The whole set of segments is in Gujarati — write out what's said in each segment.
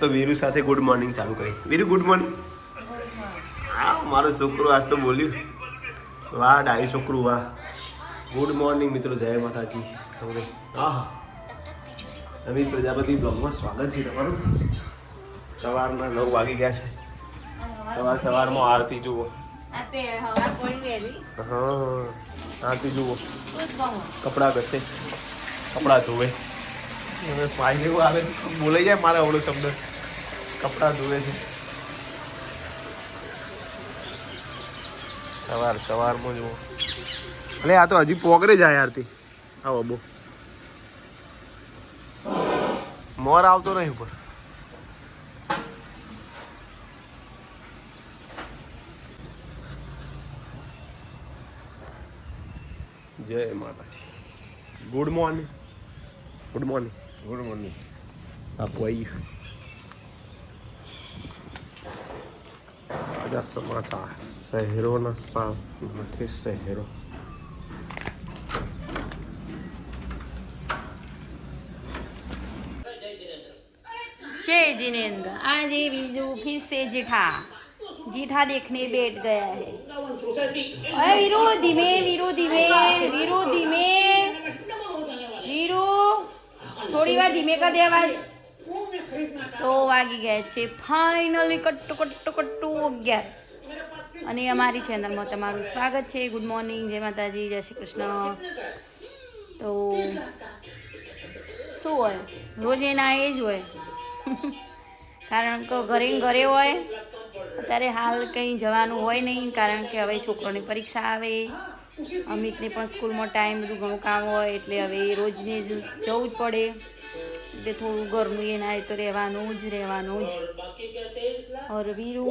તો વીરુ સાથે ગુડ મોર્નિંગ ચાલુ કરી. Viru good morning. હા મારો છોકરો આજ તો બોલ્યું. વાહ ડાયું છોકરું વાહ. ગુડ મોર્નિંગ મિત્રો, જય માતાજી સૌને. હા હા અમિત પ્રજાપતિ બ્લોગમાં સ્વાગત છે તમારું. સવારના 9 વાગી ગયા છે. સવારમાં આરતી જુઓ. હા આરતી જુઓ. કપડાં ઘસે, કપડાં ધોવે. સ્માઈલ એવું આવે બોલાઈ જાય મારા ઓળો શબ્દ. કપડાં ધોવે છે સવારમાં જુઓ. એટલે આ તો હજી પોગરે જાય આરતી. આવો બહુ મોર આવતો નહીં ઉપર. જય માતાજી. Good morning. Good morning. Good morning. આપો આવી તાજા સમાચાર શહેરોના સાથે શહેરો. जय जिनेन्द्र। आज ये वीरू फिर से जीठा देखने बैठ गया है। अरे वीरू धीमे, वीरू धीमे, वीरू धीमे, वीरू थोड़ी बार धीमे कर दे आवाज. તો વાગી ગયા છે ફાઇનલી કટ્ટુ 11 અને અમારી ચેનલમાં તમારું સ્વાગત છે. ગુડ મોર્નિંગ, જય માતાજી, જય શ્રી કૃષ્ણ. તો શું હોય રોજ એના એ જ હોય કારણ કે ઘરે હોય. અત્યારે હાલ કંઈ જવાનું હોય નહીં કારણ કે હવે છોકરોની પરીક્ષા આવે, અમિતને પણ સ્કૂલમાં ટાઈમ બધું ઘણું કામ હોય એટલે હવે રોજને જવું જ પડે. એટલે થોડું ઘરનું એના તો રહેવાનું જ. और वीरू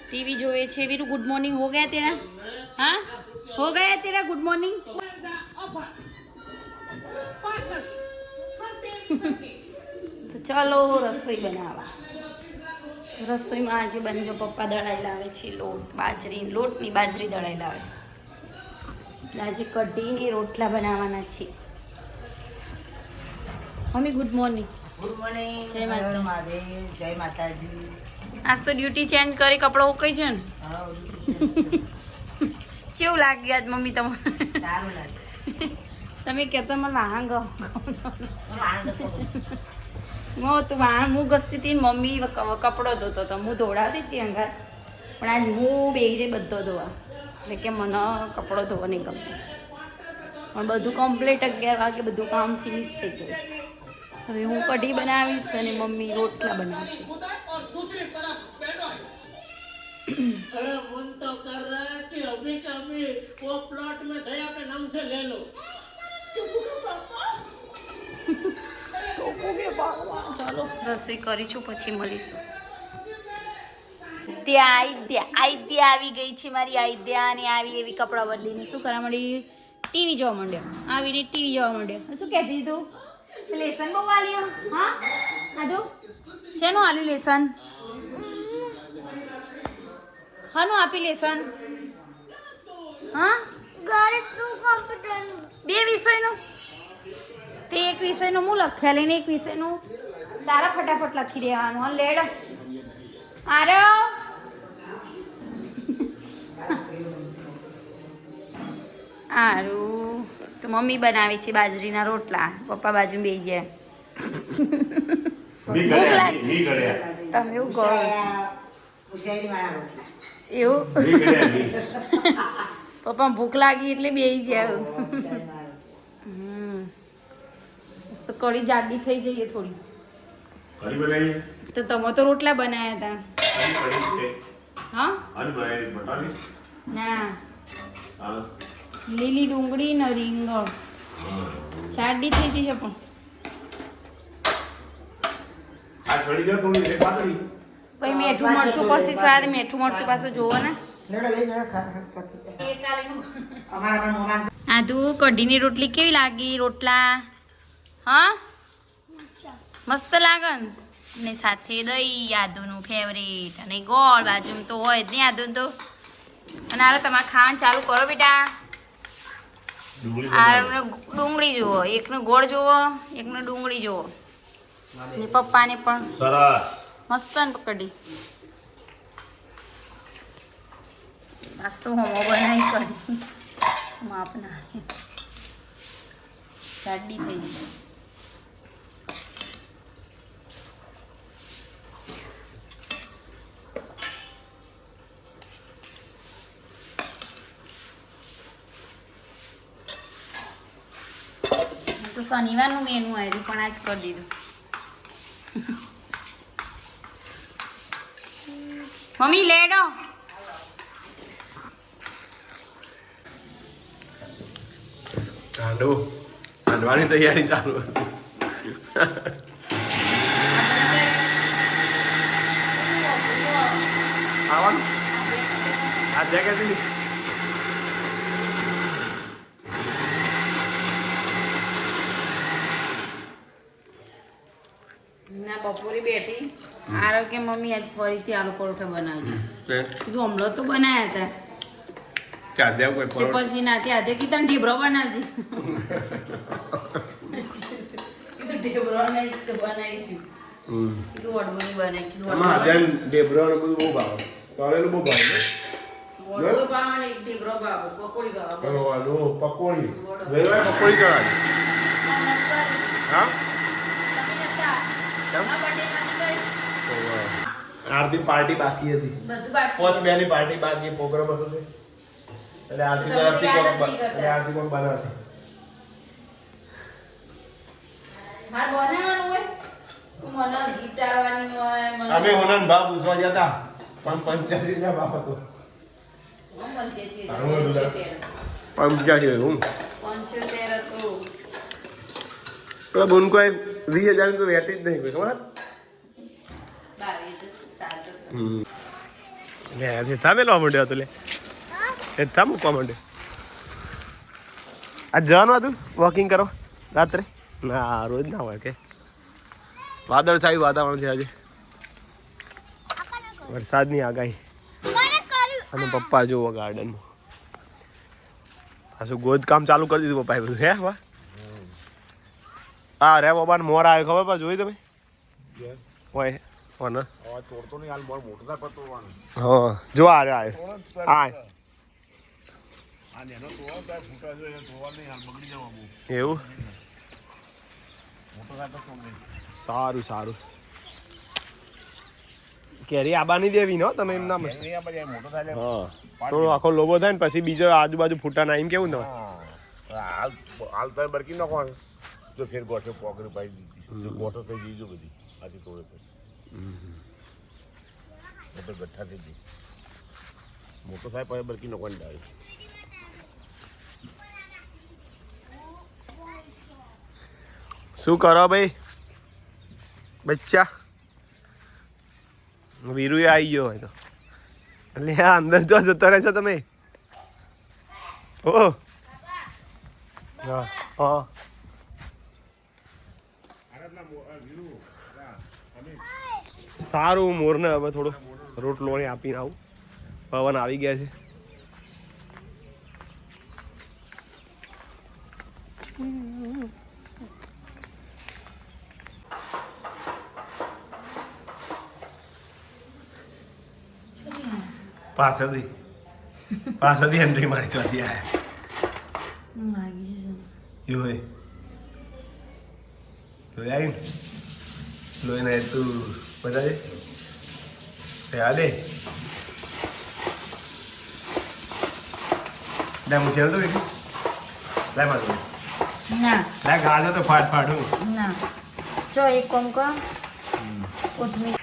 टीवी જોવે છે. वीरू गुड मॉर्निंग हो गया तेरा? हाँ हो गया तेरा गुड मॉर्निंग? તો ચાલો રસોઈ બનાવવા. રસોઈમાં આજે બનજો પપ્પા દળાઈ લાવે છે લોટ, બાજરી દળાઈ લાવે. આજે કઢીને રોટલા બનાવવાના છે. Mummy good morning. Good morning. જય માતાજી. જય માતાજી. આજ તો ડ્યુટી ચેન્જ કરી, કપડાં ઉકાઈ છે ને. કેવું લાગ્યું આજ મમ્મી તમને? સારું લાગે. તમે કહેતા મને વાહન ગો હું ઘસતી હતી ને મમ્મી કપડો ધોતો હતો, હું ધોડાવતી હતી અંગાર. પણ આજ હું બેસી જઈ બધો ધોવા એટલે કે મને કપડો ધોવા નહીં ગમતો. પણ બધું કમ્પ્લીટ 11 વાગે બધું કામ ફિનિશ થઈ ગયું. હવે હું કઢી બનાવીશ અને મમ્મી રોટલા બનાવશે. अरे मन तो कर रहा है कि अभी के अभी वो प्लॉट में दया के नाम से ले लो. ચાલો રસોઈ કરીશું પછી મળીશું. આઈદ્યા આવી ગઈ છે મારી આઈદ્યા, અને આવી એવી કપડાં બદલીને શું કરવા માંડી? ટીવી જોવા માંડ્યો. આવીને ટીવી જોવા માંડ્યો. શું કહેતી તું? લેસન બહુ આલ્યું? હા આદુ શેનું આલ્યું લેસન? હાનું આપી લેસન? હા બે વિષયનું. તે એક વિષયનું હું લખ્યા લઈને એક વિષયનું તારા ફટાફટ લખી દેવાનું. હા લેડ આરો આરું તો મમ્મી બનાવે છે બાજરીના રોટલા, પપ્પા બાજુ બેસી જાય. ભૂખ લાગી તમે એવું કહો એવું પપ્પા ભૂખ લાગી એટલે બેસી જાય. તો કઢી જાડી થઈ જઈએ થોડી. તો તમે તો રોટલા બનાવ્યા હતા. હા ના લીલી ડુંગળી ને રીંગણ જાડી થઈ જઈએ. પણ પછી મીઠું મરચું પછી સ્વાદ મીઠું મરચું પાછું જોવો ને. આદુ કઢીની રોટલી કેવી લાગી? રોટલા હા મસ્ત લાગે ને સાથે દહીં, આદુનું ફેવરેટ, અને ગોળ બાજુમાં તો હોય જ નહીં આદુનું તો. અને હાલો તમારે ખાવાનું ચાલુ કરો બેટા. આ ડુંગળી જુઓ, એકનો ગોળ જુઓ, એકનો ડુંગળી જુઓ. ને પપ્પાને પણ સરસ. મસ્ત ને કઢી. આજ તો હોમો બનાવી કઢી માપના જાડી થઈ ગઈ. તો શનિવારનું મેનુ આવ્યું પણ આજ કરી દીધું. મમ્મી લેડો. રાંધવાની તૈયારી ચાલુ. આવવાનું આ જગ્યા દીધી. ના બપોરે બેઠી આરો કે મમ્મી આજ ફરીથી આલુ પરોઠા બનાવજો. કીધું હમણાં તો બનાવ્યા હતા તે પછી ના ત્યાં કીધું ઢેબરો બનાવજે. કીધું ઢેબરો નહીં તો બનાવીશું. કીધું વડબુની બનાવી કીધું ઢેબરો ને બધું બહુ ભાવે. તળેલું બહુ ભાવે. વડબુ ભાવે ને ઢેબરો ભાવે પકોડી ભાવે. પકોડી પકોડી કરાય. હા આરતી પાર્ટી બાકી હતી. 5 ની પાર્ટી બાકી પ્રોગ્રામ હતો તે. એટલે આરતી તરફથી આરતી કોણ બનાવશે? માર બનાવવાનું હોય તું મને ગિફ્ટ આવવાની હોય મને. અમે ઓનન ભાવ પૂછવા જતા પણ 85 ના ભાવ હતો. 85 હું 75 હતું. પેલા બોન કોઈ 20,000 ની તો વેટી જ નહીં કોઈ ખબર. લે તમે લો માંડ્યો તો લે એ થા મૂકવા માંડ્યો. આ જવાનું હતું વોકિંગ કરો રાત્રે? ના રોજ ના હોય કે વાદળછાયું વાતાવરણ છે આજે. વરસાદની આગાહી. અને પપ્પા જોવો ગાર્ડનમાં પાછું ગોદકામ ચાલુ કરી દીધું પપ્પાએ બધું. હે વાહ હા રે બાબા મોર આવ્યો ખબર પા જોઈ તમે? હોય કોને તોડતો નહીં હાલ મોર મોટો થાય પર તોડવાનું. હા જો આ રે આવ્યો આ નેનો તોડો તો ફૂટા જો એને તોડવાનું નહીં હાલ બગડી જવાનું. એવું મોટો થાય તો તોડ નહીં. સારું સારું. કેરી આબા નહીં દેવી નો તમે એમ ના મસ્ત. નહીં આ બધા મોટો થાય એટલે હા થોડો આખો લોબો થાય ને પછી બીજો આજુબાજુ ફૂટા ના એમ કેવું તમે? હાલ હાલ તો બરકી નાખવાનું. જો ફેર ગોઠે પોકરી પાઈ દીધી જો ગોઠો થઈ ગઈ જો બધી આથી તોડે તો એટલે ગઠ્ઠા થઈ ગઈ. મોટો થાય પછી બરકી નાખવાની ડાળી. શું કરો ભાઈ બચ્ચા? વીરુ આવી ગયો હોય તો એટલે આ અંદર જો જતો રહેશો તમે. ઓ હા હા સારું મોરને હવે થોડો રોટલો આપીને આવું. પવન આવી ગયા છે. પાછળથી એન્ટ્રી મારી ચોથી આયા એવું હોય લોહી આવી ને લોહીને તું બતાવે હાલે લે હું છે તો એટલું લે મારું ના લે ગાજો તો ફાટ ફાટું ના જો એક કોમ કો કોથમીર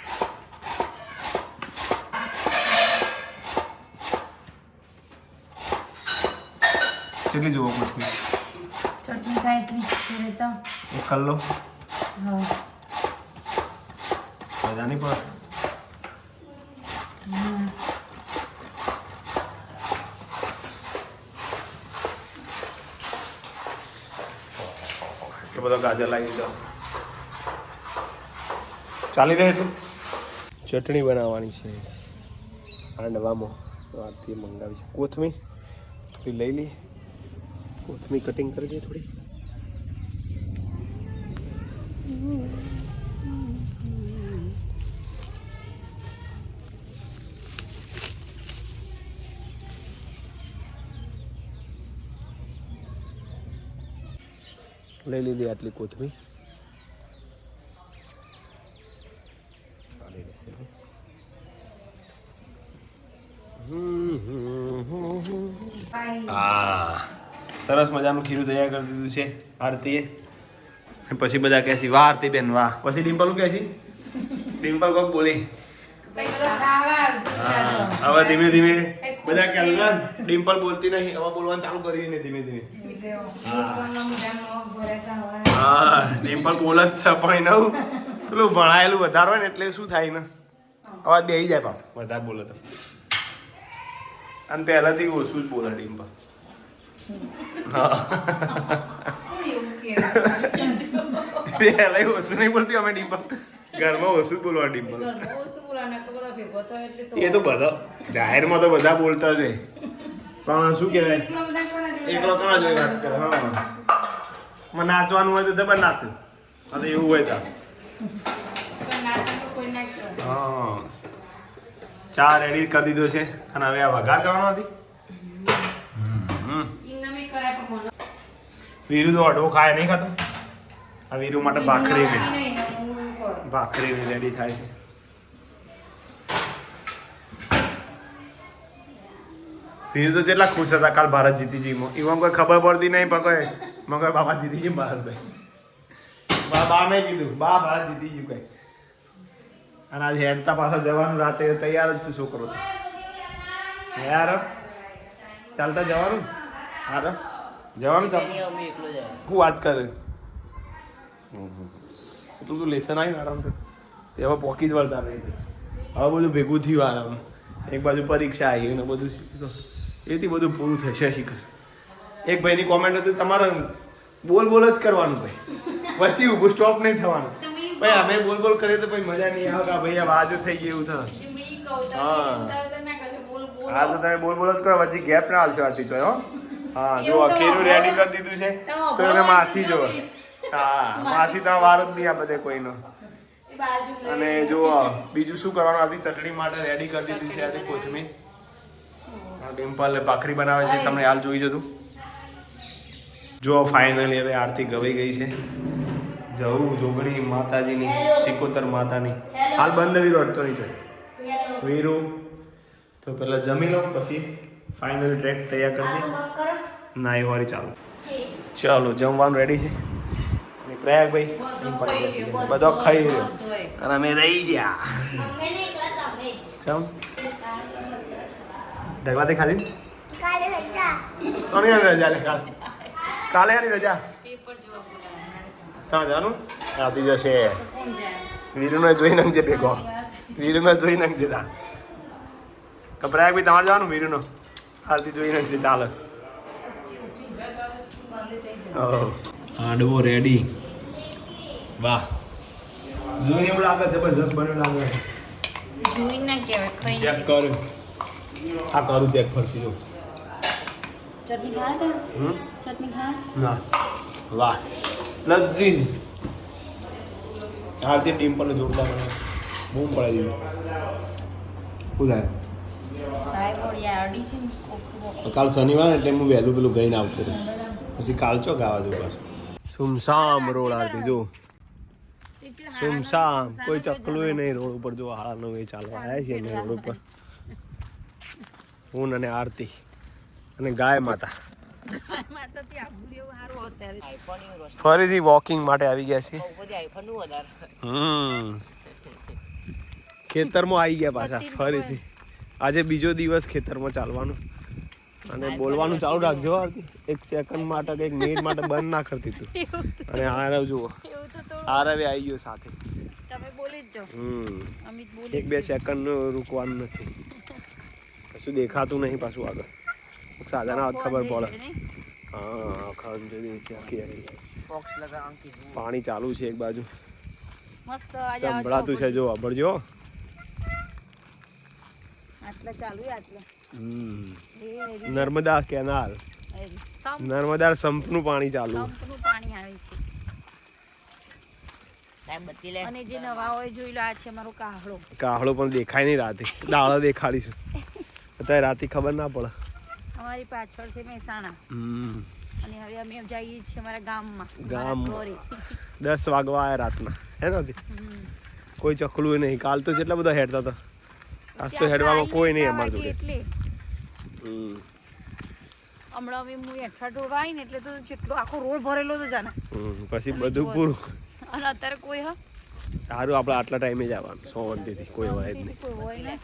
ચલી જુઓ કોથમીર ચટણી ખાય એટલી તો એક કલ્લો હા મજા નહીં પડે. એટલો બધો ગાજર લાવી દીધો. ચાલી રહે એટલું. ચટણી બનાવવાની છે હાંડવામાં. આજથી મંગાવી છે કોથમીર થોડી લઈ લઈએ. કોથમીર કટિંગ કરી દઈએ થોડી. લઈ લીધી આટલી કોથમી. હા, સરસ મજાનું ખીરું તૈયાર કરી દીધું છે આરતીએ. પછી બધા કહે છે વાહ આરતી બેન વાહ. પછી ડિમ્પલ કહે છે, ડિમ્પલ કોક બોલી. હવે ધીમે ધીમે બધા ખ્યાલ ડિમ્પલ બોલતી નહીં, હવે બોલવાનું ચાલુ કરી ને ધીમે ધીમે. હા ડિમ્પલ બોલ જ છે પણ નવું પેલું ભણાયેલું વધારે હોય ને એટલે શું થાય ને અવાજ બેસી જાય પાછું વધારે બોલે તો. અને પહેલાથી ઓછું જ બોલે ડિમ્પલ. હા પહેલા ઓછું નહીં બોલતી અમે ડિમ્પલ, ઘરમાં ઓછું જ બોલવા ડિમ્પલ. એ તો બધા જાહેરમાં તો બધા બોલતા જ હોય પણ શું કહેવાય એકલો કોના જોઈ વાત કરે. હા મને નાચવાનું હોય તો જબર નાચે અને એવું હોય તો. હા ચા રેડી કરી દીધો છે અને હવે આ વઘાર કરવાનો હતી. વીરુ તો અડવો ખાય નહીં ખાતો. આ વીરુ માટે ભાખરી રેડી થાય છે. વીરુ તો કેટલા ખુશ હતા કાલ ભારત જીતી ગઈ. એમાં કોઈ ખબર પડતી નહીં પણ મગર બાબા જીતી ગયું ભારતભાઈ. બા મેં કીધું બા ભારત જીતી ગયું કઈ. અને આજે હેડતા પાછા જવાનું રાતે તૈયાર જ છોકરો યાર ચાલતા જવાનું. હાર જવાનું ચાલ શું વાત કરે એટલું તો લેસન આવ્યું આરામ તો તેમાં પોકી જ વળતા નહીં. હવે બધું ભેગું થયું આરામ. એક બાજુ પરીક્ષા આવી ને બધું એથી બધું પૂરું થશે. શીખર એક ભાઈની કોમેન્ટ હતી તમારે બોલ બોલ જ કરવાનું ભાઈ, પછી ઊભું સ્ટોપ નહીં થવાનું. ભાઈ અમે બોલ બોલ કરીએ તો ભાઈ મજા નહીં આવે કે ભાઈ આ વાજો થઈ ગયું એવું થાય. હા તો તમે બોલ બોલ જ કરો, પછી ગેપ ના આવશે આરતી છો. હા જો અખીરું રેડી કરી દીધું છે તો એને માસી જો. હા માસી તો વાર જ નહીં આ બધે કોઈનો. અને જો બીજું શું કરવાનું આરતી ચટણી માટે રેડી કરી દીધું છે. આરતી કોથમીર ડિમ્પલ ભાખરી બનાવે છે તમને હાલ જોઈ જતું. જો ફાઇનલી હવે આરતી ગવાઈ ગઈ છે. જવું જોગણી માતાજીની સિકોતર માતાની હાલ બંધ વીરો અડતો નહીં જોઈ વીરો તો પેલા જમી લઉં પછી ફાઇનલ ટ્રેક તૈયાર કરી દઈએ. ના એ વાળી ચાલો ચાલો જમવાનું રેડી છે. પ્રયાગભાઈ બધો ખાઈ રહ્યો અને અમે રહી ગયા. ચમ ઢગલાથી ખાધી કોની રજા લે કાલે આની રજા ત્યાં જવાનું આવતી જશે. વીરુને જોઈ નાખજે ભેગો, વીરુને જોઈ નાખજે તા. પ્રયાગ ભાઈ તમારે જવાનું વીરુનો આરતી જોઈ નાખશે ચાલે. હાંડવો રેડી. વાહ જોઈને એવું લાગે જબરજસ્ત બન્યું લાગે. જોઈને કેવાય ચેક કર આ કરું ચેક ફરતી જો ચટણી ખાય ચટણી ખાય ના. વાહ લજીજ. આરતી ડિમ્પલ જોરદાર બને બૂમ પડાવી દીધું. શું થાય કાલ શનિવાર એટલે હું વહેલું પેલું ગઈને આવતો રહ્યો પછી કાલ ચો ગાવા જવું પાછું. સુમસામ રોડ આરતી જો સુમસામ કોઈ ચકલું નહીં રોડ ઉપર. જો હાડા 9 ચાલવા આવ્યા છીએ અમે રોડ ઉપર. હું અને આરતી અને ગાય માતા ફરીથી વોકિંગ માટે આવી ગયા છે. ખેતરમાં આવી ગયા પાછા ફરીથી. આજે બીજો દિવસ ખેતરમાં ચાલવાનું અને બોલવાનું ચાલુ રાખજો. એક સેકન્ડ માટે કે એક મિનિટ માટે બંધ ના કરતી તું. અને આરવ જુઓ આરવે આવી ગયો સાથે. એક બે સેકન્ડ રૂકવાનું નથી. કશું દેખાતું નહીં પાછું આગળ. સાધારણ વાત ખબર પડે. હા પાણી ચાલુ છે એક બાજુ સંભળાતું છે જો અભળજો. નર્મદા કેનાલ નર્મદા સંપનું પાણી ચાલુ. અને જે નવા હોય જોઈ લો આ છે અમારો કાહળો. કાહળો પણ દેખાય નહીં રાતે. દાળો દેખાડીશું અત્યારે રાતે ખબર ના પડે. અમારી પાછળ છે મહેસાણા. અને હવે અમે જઈએ છીએ અમારા ગામમાં ગામ. ઘરે. 10 વાગવા આવ્યા રાતના હે નથી કોઈ ચકલું નહીં. કાલ તો જેટલા બધા હેડતા હતા, આજ તો હેડવામાં કોઈ નહીં અમારી જોડે. એટલે હમ. હમણાં અમે હું હેઠા ઢોળવા આવી ને એટલે તો જેટલો આખો રોડ ભરેલો તો જાને. પછી બધું પૂરું. અને અત્યારે કોઈ હા સારું આપણે આટલા ટાઈમે જ આવવાનું 100 વાગ્યાથી કોઈ હોય જ નહીં. કોઈ હોય ને